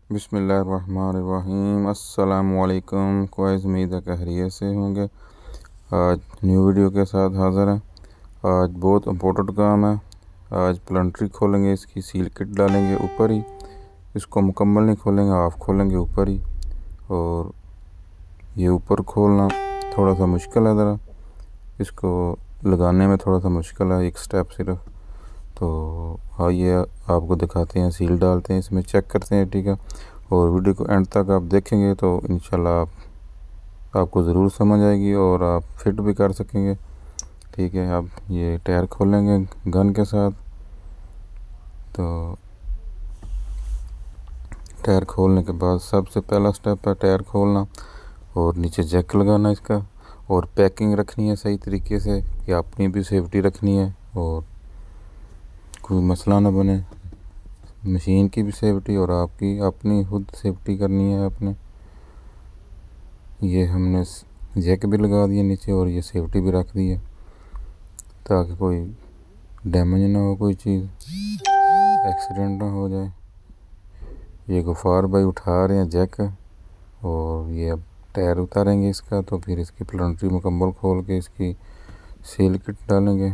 बिस्मिल्लाहिर्रहमानिर्रहीम। अस्सलामुअलैकुम। कोई उम्मीद है कि खैरियत से होंगे। आज न्यू वीडियो के साथ हाज़िर हैं। आज बहुत इम्पोर्टेंट काम है। आज प्लंट्री खोलेंगे, इसकी सील किट डालेंगे ऊपर ही। इसको मुकम्मल नहीं खोलेंगे, हाफ खोलेंगे ऊपर ही। और ये ऊपर खोलना थोड़ा सा मुश्किल है, ज़रा इसको लगाने में थोड़ा सा मुश्किल है, एक स्टेप सिर्फ। तो आइए आपको दिखाते हैं, सील डालते हैं, इसमें चेक करते हैं, ठीक है। और वीडियो को एंड तक आप देखेंगे तो इंशाल्लाह आपको ज़रूर समझ आएगी और आप फिट भी कर सकेंगे, ठीक है। अब ये टायर खोलेंगे गन के साथ। तो टायर खोलने के बाद सबसे पहला स्टेप है टायर खोलना और नीचे जैक लगाना इसका। और पैकिंग रखनी है सही तरीके से कि अपनी भी सेफ्टी रखनी है और कोई मसला ना बने। मशीन की भी सेफ्टी और आपकी अपनी खुद सेफ्टी करनी है अपने। ये हमने जैक भी लगा दिया नीचे और ये सेफ्टी भी रख दी है ताकि कोई डैमेज ना हो, कोई चीज़ एक्सीडेंट ना हो जाए। ये गफ़ार भाई उठा रहे हैं जैक और ये अब टायर उतारेंगे इसका। तो फिर इसकी प्लंट्री मुकम्मल खोल के इसकी सील किट डालेंगे।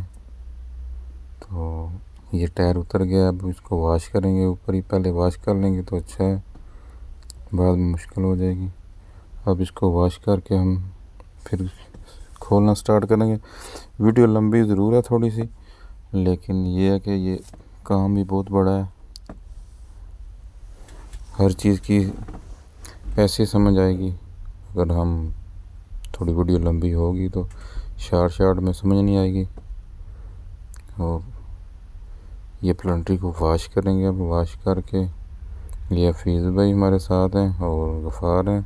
तो ये टायर उतर गया, अब इसको वॉश करेंगे ऊपर ही। पहले वॉश कर लेंगे तो अच्छा है, बाद में मुश्किल हो जाएगी। अब इसको वॉश करके हम फिर खोलना स्टार्ट करेंगे। वीडियो लंबी ज़रूर है थोड़ी सी, लेकिन ये है कि ये काम भी बहुत बड़ा है। हर चीज़ की ऐसे समझ आएगी। अगर हम थोड़ी वीडियो लंबी होगी तो शार्ट में समझ नहीं आएगी। और ये प्लंट्री को वॉश करेंगे। अब वॉश करके ये हफीज़ भाई हमारे साथ हैं और गफ़ार हैं।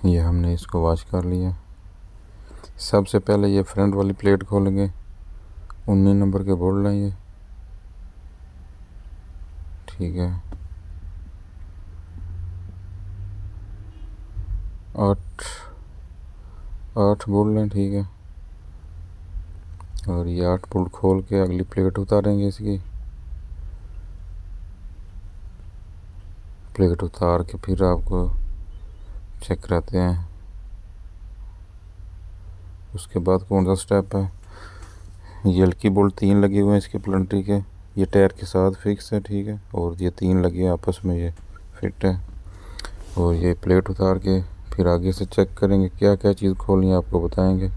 ये हमने इसको वॉश कर लिया। सबसे पहले ये फ्रंट वाली प्लेट खोलेंगे। 19 नंबर के बोल्ट हैं ये, ठीक है। 8 बोल्ट हैं, ठीक है। और ये 8 बोल्ट खोल के अगली प्लेट उतारेंगे इसकी। प्लेट उतार के फिर आपको चेक कराते हैं। उसके बाद कौन सा स्टेप है, ये हल्की बोल्ट 3 लगे हुए हैं इसके प्लंट्री के। ये टायर के साथ फिक्स है, ठीक है। और ये 3 लगे हैं आपस में, ये फिट है। और ये प्लेट उतार के फिर आगे से चेक करेंगे क्या क्या चीज़ खोलनी है, आपको बताएंगे।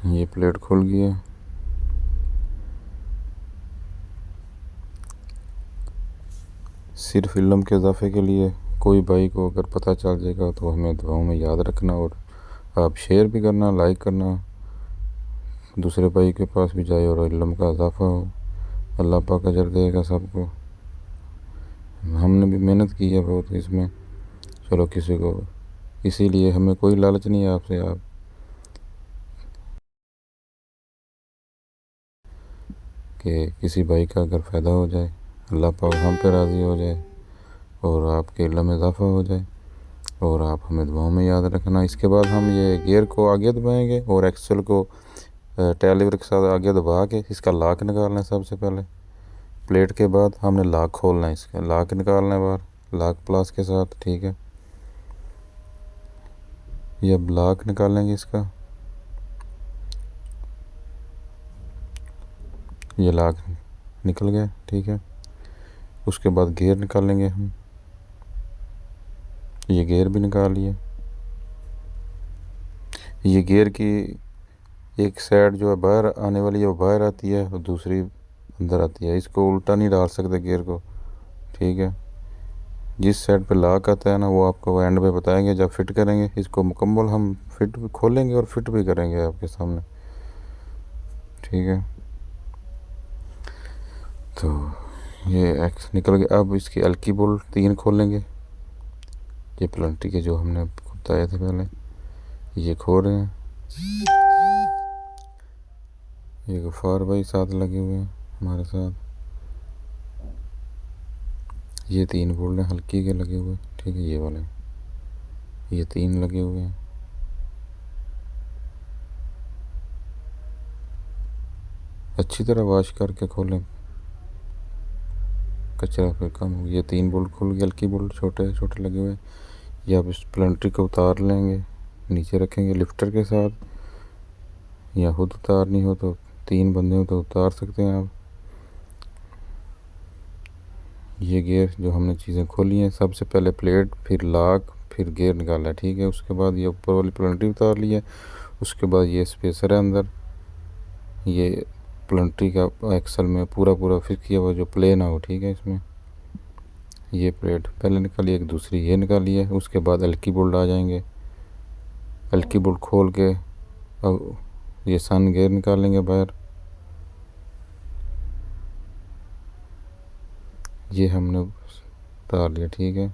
ये प्लेट खुल गई है। सिर्फ इल्म के इजाफे के लिए कोई भाई को अगर पता चल जाएगा तो हमें दुआओं में याद रखना। और आप शेयर भी करना, लाइक करना, दूसरे भाई के पास भी जाए और इल्म का इजाफा हो। अल्लाह पाक अजर देगा सबको। हमने भी मेहनत की है बहुत इसमें, चलो किसी को, इसीलिए हमें कोई लालच नहीं है आपसे। आप कि किसी भाई का अगर फ़ायदा हो जाए, अल्लाह पाक हम पे राज़ी हो जाए और आपके इल्म में इजाफा हो जाए। और आप हमें दुआओं में याद रखना। इसके बाद हम ये गियर को आगे दबाएंगे और एक्सल को टेल लीवर के साथ आगे दबा के इसका लॉक निकालना है सबसे पहले। प्लेट के बाद हमने लॉक खोलना है, इसका लॉक निकालना है बाहर लॉक प्लास के साथ, ठीक है। ये अब लॉक निकालेंगे इसका। ये लॉक निकल गया, ठीक है। उसके बाद गियर निकालेंगे हम। ये गियर भी निकाल लिए। ये गियर की एक साइड जो है बाहर आने वाली है वो बाहर आती है और दूसरी अंदर आती है। इसको उल्टा नहीं डाल सकते गियर को, ठीक है। जिस साइड पे लॉक आता है ना वो आपको एंड पे बताएंगे जब फिट करेंगे। इसको मुकम्मल हम फिट भी खोलेंगे और फिट भी करेंगे आपके सामने, ठीक है। तो ये एक्स निकल गया। अब इसकी हल्की बोल्ट 3 खोलेंगे। ये प्लंटी के जो हमने बताए थे पहले, ये खोल रहे हैं। ये गफ़ार भाई साथ लगे हुए हैं हमारे साथ। ये 3 बोल्ट हैं हल्की के लगे हुए, ठीक है। ये वाले, ये 3 लगे हुए हैं। अच्छी तरह वॉश करके खोलें कचरा फिर कम हो। ये 3 बोल्ट खुल गए, हल्की बोल्ट छोटे छोटे लगे हुए। ये आप इस प्लंट्री को उतार लेंगे, नीचे रखेंगे लिफ्टर के साथ, या खुद उतारनी हो तो 3 बंदे हो तो उतार सकते हैं आप। ये गियर जो हमने चीज़ें खोली हैं, सबसे पहले प्लेट, फिर लॉक, फिर गियर निकाला है, ठीक है। उसके बाद ये ऊपर वाली प्लंट्री उतार ली है। उसके बाद ये स्पेसर है अंदर, ये प्लंट्री का एक्सल में पूरा पूरा फिक्स किया हुआ जो प्ले ना हो, ठीक है। इसमें ये प्लेट पहले निकाली, एक दूसरी ये निकाली है। उसके बाद हल्की बोल्ट आ जाएंगे, हल्की बोल्ट खोल के अब ये सन गियर निकालेंगे बाहर। ये हमने उतार लिया, ठीक है।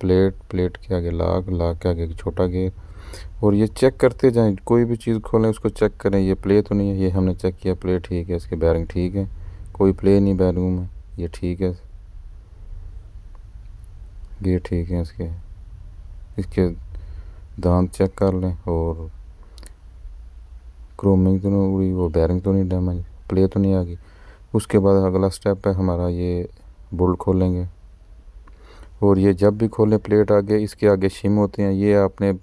प्लेट, प्लेट के आगे लॉक, लॉक के आगे एक छोटा गियर। और ये चेक करते जाएं, कोई भी चीज़ खोलें उसको चेक करें, ये प्ले तो नहीं है। ये हमने चेक किया, प्ले ठीक है, इसके बैरिंग ठीक है, कोई प्ले नहीं बैरिंग में, ये ठीक है, गियर ठीक है इसके। इसके दांत चेक कर लें, और क्रोमिंग तो नहीं उड़ी, वो बैरिंग तो नहीं डैमेज, प्ले तो नहीं आ गई। उसके बाद अगला स्टेप है हमारा, ये बोल्ट खोलेंगे। और ये जब भी खोलें प्लेट आगे, इसके आगे शिम होते हैं, ये आपने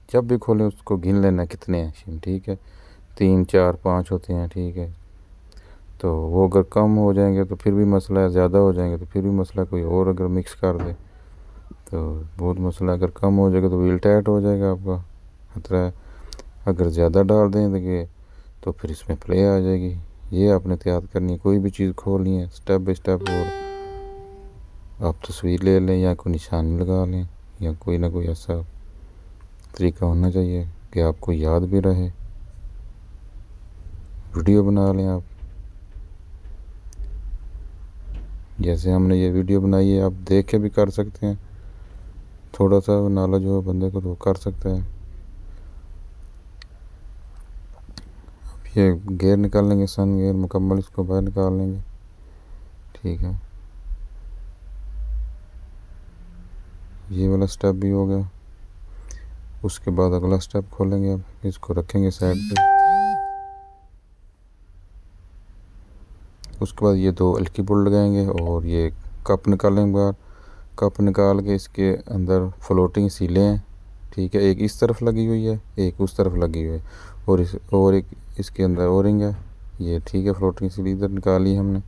जब भी खोलें उसको गिन लेना कितने हैं शिम, ठीक है। 3 4 5 होते हैं, ठीक है। तो वो अगर कम हो जाएंगे तो फिर भी मसला है, ज़्यादा हो जाएंगे तो फिर भी मसला, कोई और अगर मिक्स कर दे तो बहुत मसला। अगर कम हो जाएगा तो व्हील टाइट हो जाएगा, आपका खतरा है। अगर ज़्यादा डाल देंगे तो फिर इसमें प्ले आ जाएगी। ये आपने एहतियात करनी है, कोई भी चीज़ खोलनी है स्टेप बाई स्टेप। और आप तस्वीर ले लें या कोई निशानी लगा लें, या कोई ना कोई ऐसा तरीका होना चाहिए कि आपको याद भी रहे। वीडियो बना लें आप, जैसे हमने ये वीडियो बनाई है, आप देख के भी कर सकते हैं। थोड़ा सा नॉलेज हो बंदे को तो कर सकता है। अब ये गियर निकाल लेंगे, सन गियर मुकम्मल, इसको बाहर निकाल लेंगे, ठीक है। ये वाला स्टेप भी हो गया। उसके बाद अगला स्टेप खोलेंगे, अब इसको रखेंगे साइड पे। उसके बाद ये 2 हल्की बोल्ट लगाएंगे और ये कप निकालेंगे बाहर। कप निकाल के इसके अंदर फ्लोटिंग सीलें हैं, ठीक है। एक इस तरफ लगी हुई है, एक उस तरफ लगी हुई है, और एक इसके अंदर ओरिंग है, ये ठीक है। फ्लोटिंग सील इधर निकाली हमने।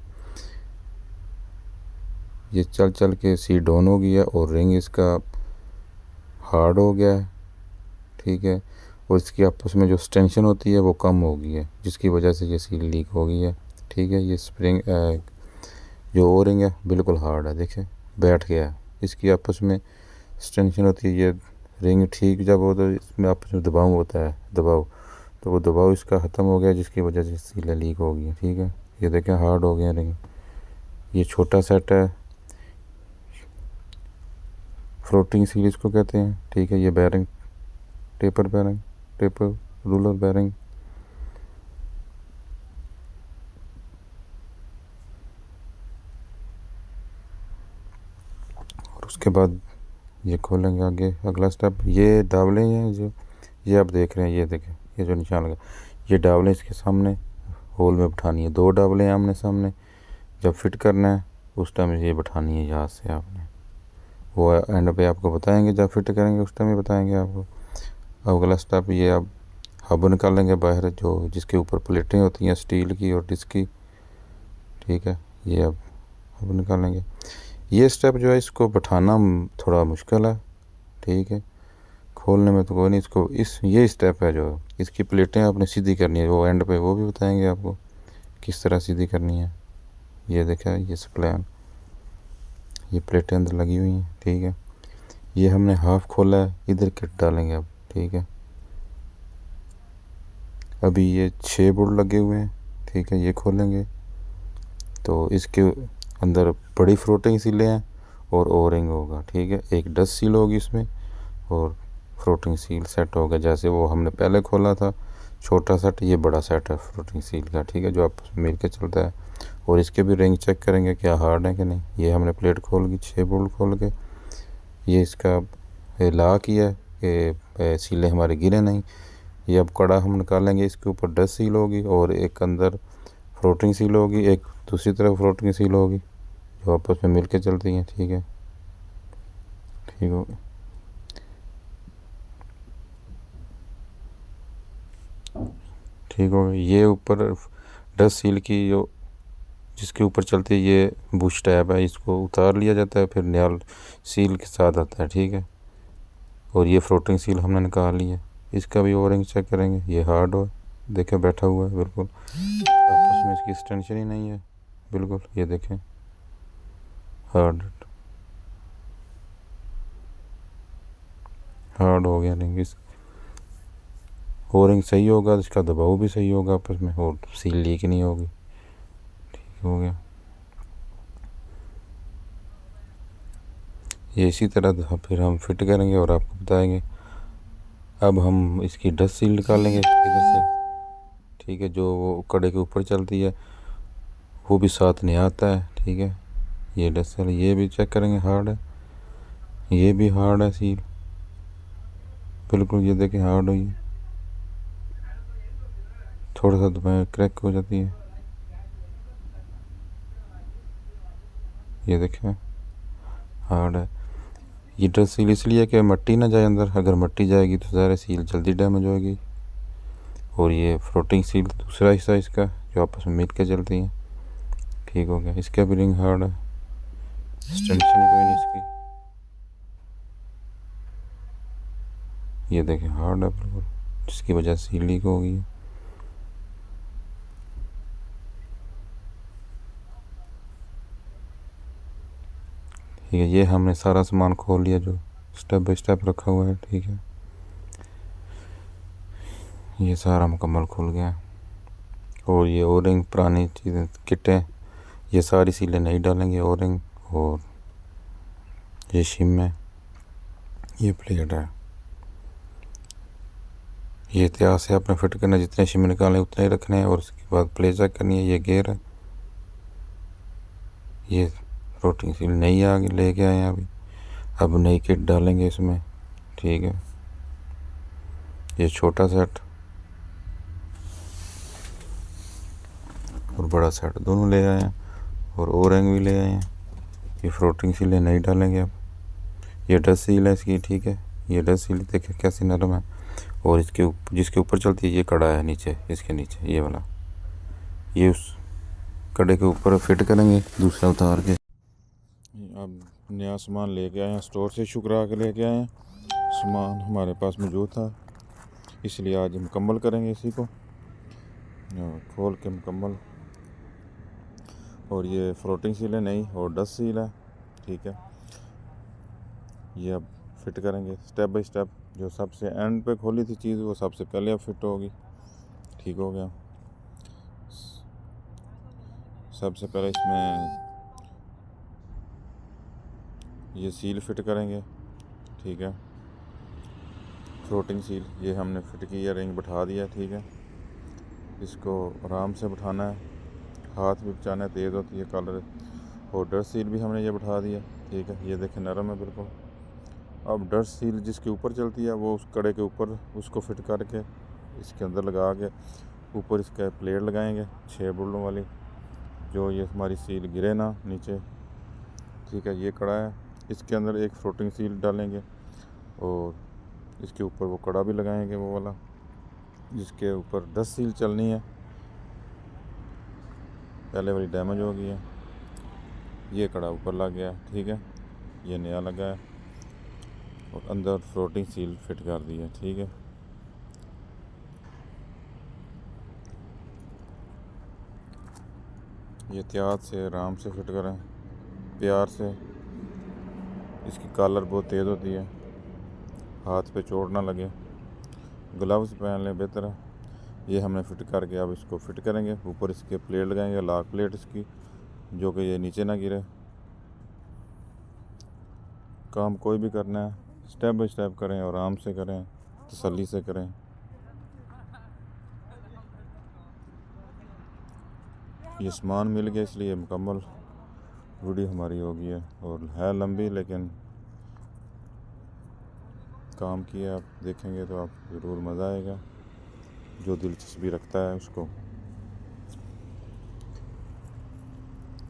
ये चल चल के सीट डाउन हो गई है और रिंग इसका हार्ड हो गया है, ठीक है। और इसकी आपस में जो टेंशन होती है वो कम हो गई है, जिसकी वजह से ये सील लीक हो गई है, ठीक है। ये स्प्रिंग जो ओरिंग है बिल्कुल हार्ड है, देखें बैठ गया है। इसकी आपस में टेंशन होती है, ये रिंग ठीक जब हो तो इसमें आपस में दबाव होता है, दबाव, तो वो दबाव इसका ख़त्म हो गया, जिसकी वजह से सीलें लीक हो गई है, ठीक है। ये देखें हार्ड हो गया रिंग। ये छोटा सेट है, फ्लोटिंग सील इसको कहते हैं, ठीक है। ये bearing, taper bearing, taper ruler bearing. और उसके बाद ये खोलेंगे आगे, अगला स्टेप। ये डावले हैं जो ये आप देख रहे हैं, ये देखें, ये जो निशान लगा, ये डावले इसके सामने होल में बिठानी है। 2 डावले हैं आमने सामने, जब फिट करना है उस टाइम ये बिठानी है यहाँ से आपने। वो एंड पे आपको बताएंगे, जब फिट करेंगे उस टाइम ही बताएंगे आपको। अब अगला स्टेप, ये आप हब निकालेंगे बाहर, जो जिसके ऊपर प्लेटें होती हैं स्टील की और डिस्क की, ठीक है। ये अब हब निकालेंगे। ये स्टेप जो है इसको बैठाना थोड़ा मुश्किल है, ठीक है। खोलने में तो कोई नहीं, इसको ये स्टेप है जो इसकी प्लेटें आपने सीधी करनी है, वो एंड पे वो भी बताएंगे आपको किस तरह सीधी करनी है। ये देखा, ये स्प्लान, ये प्लेटें अंदर लगी हुई हैं, ठीक है। ये हमने हाफ खोला है, इधर किट डालेंगे अब, ठीक है। अभी ये 6 बोल्ट लगे हुए हैं, ठीक है। ये खोलेंगे तो इसके अंदर बड़ी फ्लोटिंग सीलें हैं और ओरिंग होगा, ठीक है। एक डस्ट सील होगी इसमें और फ्लोटिंग सील सेट होगा, जैसे वो हमने पहले खोला था छोटा सेट, ये बड़ा सेट है फ्लोटिंग सील का, ठीक है, जो आपस में मिल के चलता है। और इसके भी रिंग चेक करेंगे क्या हार्ड है कि नहीं। ये हमने प्लेट खोल के 6 बोल्ट खोल के ये इसका ला किया कि सीलें हमारे गिरे नहीं। ये अब कड़ा हम निकालेंगे, इसके ऊपर डस्ट सील होगी और एक अंदर फ्लोटिंग सील होगी, एक दूसरी तरफ फ्लोटिंग सील होगी, जो आपस में मिल के चलती हैं। ठीक है, ठीक हो गया। ठीक हो गया। ये ऊपर डस्ट सील की जो जिसके ऊपर चलती है ये बुश टैब है, इसको उतार लिया जाता है, फिर नया सील के साथ आता है। ठीक है, और ये फ्लोटिंग सील हमने निकाल ली है। इसका भी ओरिंग चेक करेंगे। ये हार्ड हो, देखें बैठा हुआ है बिल्कुल, आपस में इसकी एक्सटेंशन ही नहीं है बिल्कुल। ये देखें हार्ड हार्ड हो गया रिंग। इस ओरिंग सही होगा तो इसका दबाव भी सही होगा आपस में, और सील लीक नहीं होगी। ठीक हो गया। ये इसी तरह फिर हम फिट करेंगे और आपको बताएंगे। अब हम इसकी डस्ट सील निकालेंगे इधर से। ठीक है, जो वो कड़े के ऊपर चलती है वो भी साथ नहीं आता है। ठीक है, ये डस्ट सील ये भी चेक करेंगे, हार्ड है, ये भी हार्ड है सील बिल्कुल। ये देखें हार्ड हुई है, थोड़ा सा दबाएं क्रैक हो जाती है। ये देखें हार्ड है। ये डस्ट सील इसलिए कि मिट्टी ना जाए अंदर, अगर मिट्टी जाएगी तो ज़ाहिर सील जल्दी डैमेज होगी। और ये फ्लोटिंग सील दूसरा हिस्सा इसका जो आपस में मिल के चलती हैं। ठीक हो गया। इसका भी रिंग हार्ड है, एक्सटेंशन ही कोई नहीं इसकी। ये देखें हार्ड है बिल्कुल, जिसकी वजह से सील लीक हो गई है। ठीक है, ये हमने सारा सामान खोल लिया जो स्टेप बाय स्टेप रखा हुआ है। ठीक है, ये सारा मुकम्मल खुल गया। और ये ओरिंग पुरानी चीज़ें किटें ये सारी सीलें नहीं डालेंगे। ओरिंग और ये शिम है, ये प्लेट है, ये एहतियात से आपने फिट करना, जितने शिम निकालें उतने ही रखने हैं। और उसके बाद प्लेट चेक करनी है। ये गेयर है, ये फ्लोटिंग सील नई आगे लेके आए हैं अभी, अब नई किट डालेंगे इसमें। ठीक है, ये छोटा सेट और बड़ा सेट दोनों ले आए हैं, और ओरिंग भी ले आए हैं। ये फ्लोटिंग सीलें नहीं डालेंगे अब। ये डस्ट सील है इसकी। ठीक है, ये डस्ट सील देखे कैसी नरम है। और इसके जिसके ऊपर चलती है ये कड़ा है नीचे, इसके नीचे ये वाला, ये उस कड़े के ऊपर फिट करेंगे दूसरा उतार के। अब नया सामान लेके आए हैं, स्टोर से शुक्रा के लेके आए हैं। सामान हमारे पास मौजूद था, इसलिए आज मुकम्मल करेंगे इसी को खोल के मुकम्मल। और ये फ्लोटिंग सील है नई और डस्ट सील है। ठीक है, ये अब फिट करेंगे स्टेप बाय स्टेप। जो सबसे एंड पे खोली थी चीज़ वो सबसे पहले अब फिट होगी। ठीक हो गया। सबसे पहले इसमें ये सील फिट करेंगे। ठीक है, फ्लोटिंग सील ये हमने फिट की है, रिंग बैठा दिया। ठीक है, इसको आराम से बैठाना है, हाथ भी बचाना है, तेज़ होती है कलर। और डस्ट सील भी हमने ये बैठा दिया। ठीक है, ये देखें नरम है बिल्कुल। अब डस्ट सील जिसके ऊपर चलती है वो उस कड़े के ऊपर उसको फिट करके इसके अंदर लगा के ऊपर इसका प्लेट लगाएंगे 6 बुल्लों वाली, जो ये हमारी सील गिरे ना नीचे। ठीक है, ये कड़ा है, इसके अंदर एक फ्लोटिंग सील डालेंगे और इसके ऊपर वो कड़ा भी लगाएंगे, वो वाला जिसके ऊपर डस्ट सील चलनी है। पहले वाली डैमेज हो गई है, ये कड़ा ऊपर लग गया। ठीक है, ये नया लगा है और अंदर फ्लोटिंग सील फिट कर दी है। ठीक है, ये एहतियात से आराम से फिट करें, प्यार से। इसकी कॉलर बहुत तेज़ होती है, हाथ पे चोट ना लगे, ग्लव्स पहन लें बेहतर है। ये हमने फिट करके अब इसको फिट करेंगे। ऊपर इसके प्लेट लगाएंगे, लॉक प्लेट इसकी, जो कि ये नीचे ना गिरे। काम कोई भी करना है स्टेप बाय स्टेप करें और आराम से करें, तसल्ली से करें। ये सामान मिल गया इसलिए मुकम्मल वीडियो हमारी हो गई है, और है लंबी लेकिन काम किया। आप देखेंगे तो आप ज़रूर मज़ा आएगा, जो दिलचस्पी रखता है उसको।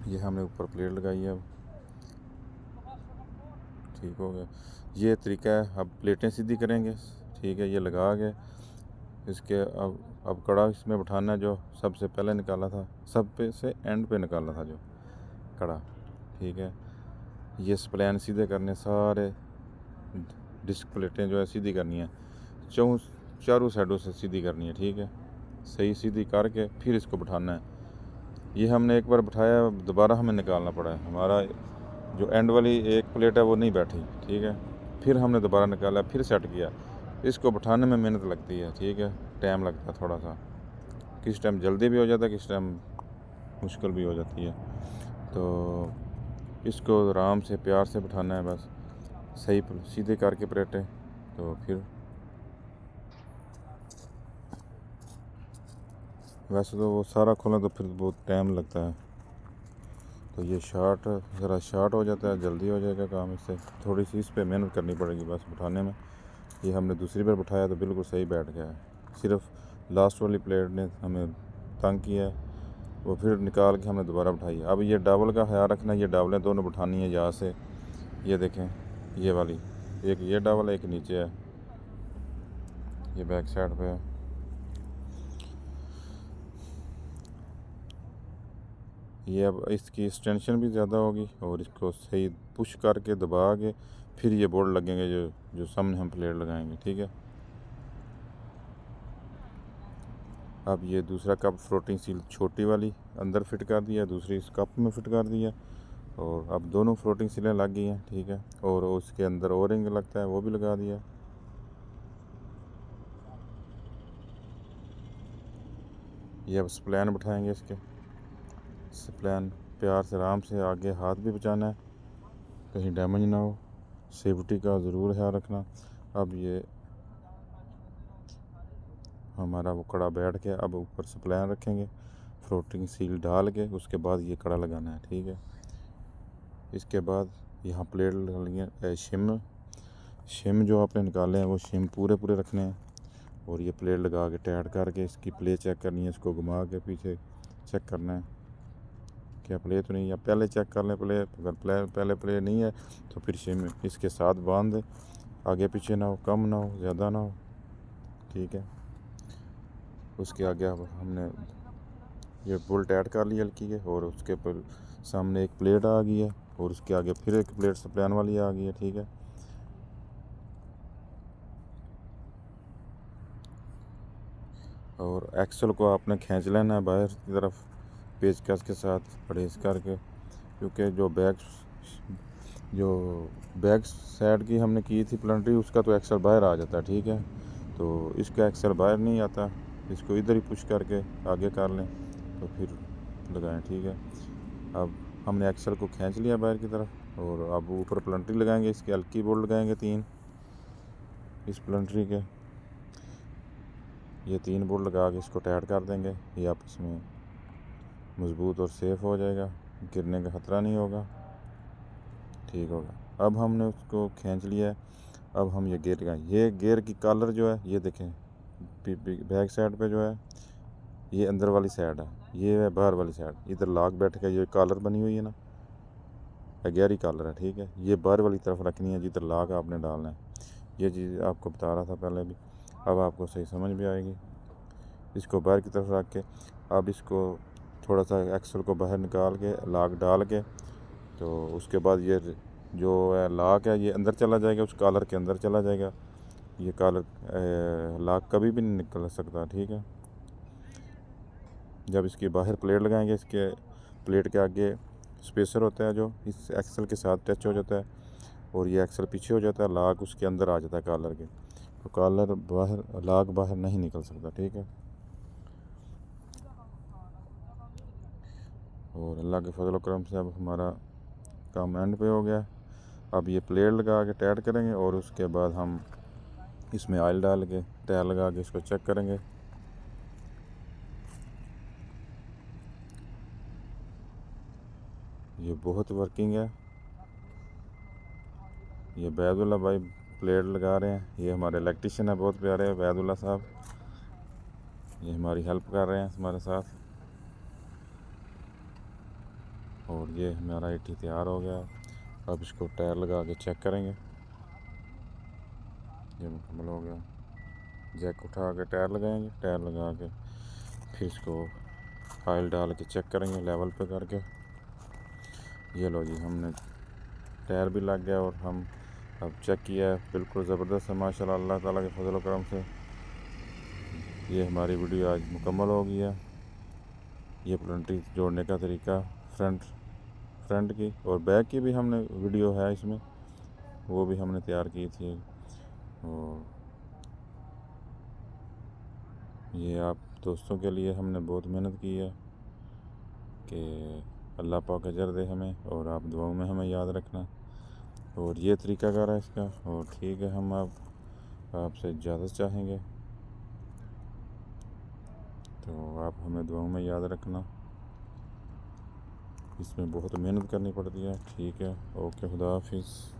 ये हमने ऊपर प्लेट लगाई है, ठीक हो गया। ये तरीका है। अब प्लेटें सीधी करेंगे, ठीक है। ये लगा के इसके अब कड़ा इसमें बिठाना है, जो सबसे पहले निकाला था, सब पे से एंड पे निकाला था जो कड़ा, ठीक है। ये स्प्लैन सीधे करने, सारे डिस्क प्लेटें जो है सीधी करनी है, चारों साइडों से सीधी करनी है, ठीक है। सही सीधी करके फिर इसको बिठाना है। ये हमने एक बार बिठाया, दोबारा हमें निकालना पड़ा है। हमारा जो एंड वाली एक प्लेट है वो नहीं बैठी, ठीक है। फिर हमने दोबारा निकाला, फिर सेट किया। इसको बिठाने में मेहनत लगती है, ठीक है, टाइम लगता है थोड़ा सा। किस टाइम जल्दी भी हो जाता है, किस टाइम मुश्किल भी हो जाती है। तो इसको आराम से प्यार से बिठाना है, बस सही सीधे करके प्लेटें। तो फिर वैसे तो वो सारा खोलें तो फिर बहुत टाइम लगता है, तो ये ज़रा शार्ट हो जाता है, जल्दी हो जाएगा काम। इससे थोड़ी सी इस पर मेहनत करनी पड़ेगी बस बिठाने में। ये हमने दूसरी बार बिठाया तो बिल्कुल सही बैठ गया है। सिर्फ लास्ट वाली प्लेट ने हमें तंग किया है, वो फिर निकाल के हमने दोबारा बिठाई। अब ये डबल का ख्याल रखना, ये डबलें दोनों बिठानी है यहाँ से। ये देखें, ये वाली एक ये डबल है, एक नीचे है, ये बैक साइड पे है। ये अब इसकी एक्सटेंशन भी ज़्यादा होगी, और इसको सही पुश करके दबा के फिर ये बोर्ड लगेंगे जो जो सामने हम प्लेट लगाएंगे, ठीक है। अब ये दूसरा कप फ्लोटिंग सील छोटी वाली अंदर फिट कर दिया, दूसरी इस कप में फिट कर दिया, और अब दोनों फ्लोटिंग सीलें लग गई हैं, ठीक है। और उसके अंदर ओरिंग लगता है वो भी लगा दिया। ये अब स्प्लैन बिठाएंगे, इसके स्प्लैन प्यार से आराम से आगे हाथ भी बचाना है, कहीं डैमेज ना हो, सेफ्टी का ज़रूर ख्याल रखना। अब ये हमारा वो कड़ा बैठ के, अब ऊपर स्प्लैन रखेंगे, फ्लोटिंग सील डाल के उसके बाद ये कड़ा लगाना है, ठीक है। इसके बाद यहाँ प्लेट लगानी, शिम जो आपने निकाले हैं वो शिम पूरे पूरे रखने हैं, और ये प्लेट लगा के टाइट करके इसकी प्ले चेक करनी है। इसको घुमा के पीछे चेक करना है क्या प्ले तो नहीं, या पहले चेक कर लें प्ले। अगर पहले प्ले नहीं है तो फिर शिम इसके साथ बांध दे, आगे पीछे ना हो, कम ना हो, ज़्यादा ना हो, ठीक है। उसके आगे अब हमने ये बोल्ट ऐड कर लिया हल्की के, और उसके पर सामने एक प्लेट आ गई है, और उसके आगे फिर एक प्लेट स्प्लैन वाली आ गई है, ठीक है। और एक्सल को आपने खींच लेना है बाहर की तरफ पेचकस के साथ परहेज करके, क्योंकि जो बैक साइड की हमने की थी प्लंटरी, उसका तो एक्सल बाहर आ जाता है, ठीक है। तो इसका एक्सल बाहर नहीं आता, इसको इधर ही पुश करके आगे कर लें तो फिर लगाएं, ठीक है। अब हमने एक्सल को खींच लिया बाहर की तरफ, और अब ऊपर प्लंटरी लगाएंगे, इसके हल्की बोल्ट लगाएंगे 3 इस प्लंटरी के। ये 3 बोल्ट लगा के इसको टाइट कर देंगे, ये आपस में मज़बूत और सेफ़ हो जाएगा, गिरने का ख़तरा नहीं होगा, ठीक होगा। अब हमने उसको खींच लिया है। अब हम ये गेयर लगाएं। ये गेयर की कॉलर जो है ये देखें, बैक साइड पे जो है ये अंदर वाली साइड है, ये है बाहर वाली साइड। इधर लॉक बैठ के ये कॉलर बनी हुई है ना, गहरी कॉलर है, ठीक है। ये बाहर वाली तरफ रखनी है, जिधर लॉक आपने डालना है। ये चीज़ आपको बता रहा था पहले भी, अब आपको सही समझ भी आएगी। इसको बाहर की तरफ रख के अब इसको थोड़ा सा एक्सल को बाहर निकाल के लॉक डाल के, तो उसके बाद ये जो है लॉक है ये अंदर चला जाएगा, उस कॉलर के अंदर चला जाएगा। ये कॉलर लॉक कभी भी नहीं निकल सकता, ठीक है। जब इसकी बाहर प्लेट लगाएंगे, इसके प्लेट के आगे स्पेसर होता है जो इस एक्सल के साथ टच हो जाता है, और ये एक्सल पीछे हो जाता है, लॉक उसके अंदर आ जाता है कॉलर के, तो कॉलर बाहर, लॉक बाहर नहीं निकल सकता, ठीक है। और अल्लाह के फजल करम से अब हमारा काम एंड पे हो गया। अब ये प्लेट लगा के टाइट करेंगे, और उसके बाद हम इसमें ऑयल डाल के टायर लगा के इसको चेक करेंगे। ये बहुत वर्किंग है। ये बैदुल्ला भाई प्लेट लगा रहे हैं, ये हमारे इलेक्ट्रिशियन है, बहुत प्यारे हैं बैदुल्ला साहब, ये हमारी हेल्प कर रहे हैं हमारे साथ। और ये हमारा एटी तैयार हो गया। अब इसको टायर लगा के चेक करेंगे। ये मुकम्मल हो गया। जैक उठा के टायर लगाएंगे, टायर लगा के फिर इसको ऑयल डाल के चेक करेंगे लेवल पे करके। ये लो जी, हमने टायर भी लग गया और हम अब चेक किया है, बिल्कुल ज़बरदस्त है माशाल्लाह अल्लाह ताला के फजल करम से। ये हमारी वीडियो आज मुकम्मल हो गई है। ये प्लंटरी जोड़ने का तरीका फ्रंट की और बैक की भी हमने वीडियो है इसमें, वो भी हमने तैयार की थी। और ये आप दोस्तों के लिए हमने बहुत मेहनत की है कि अल्लाह पाक अजर दे हमें, और आप दुआओं में हमें याद रखना। और ये तरीक़ाकार है इसका। और ठीक है, हम आपसे इजाज़त चाहेंगे, तो आप हमें दुआओं में याद रखना। इसमें बहुत मेहनत करनी पड़ती है। ठीक है, ओके, खुदा हाफिज़।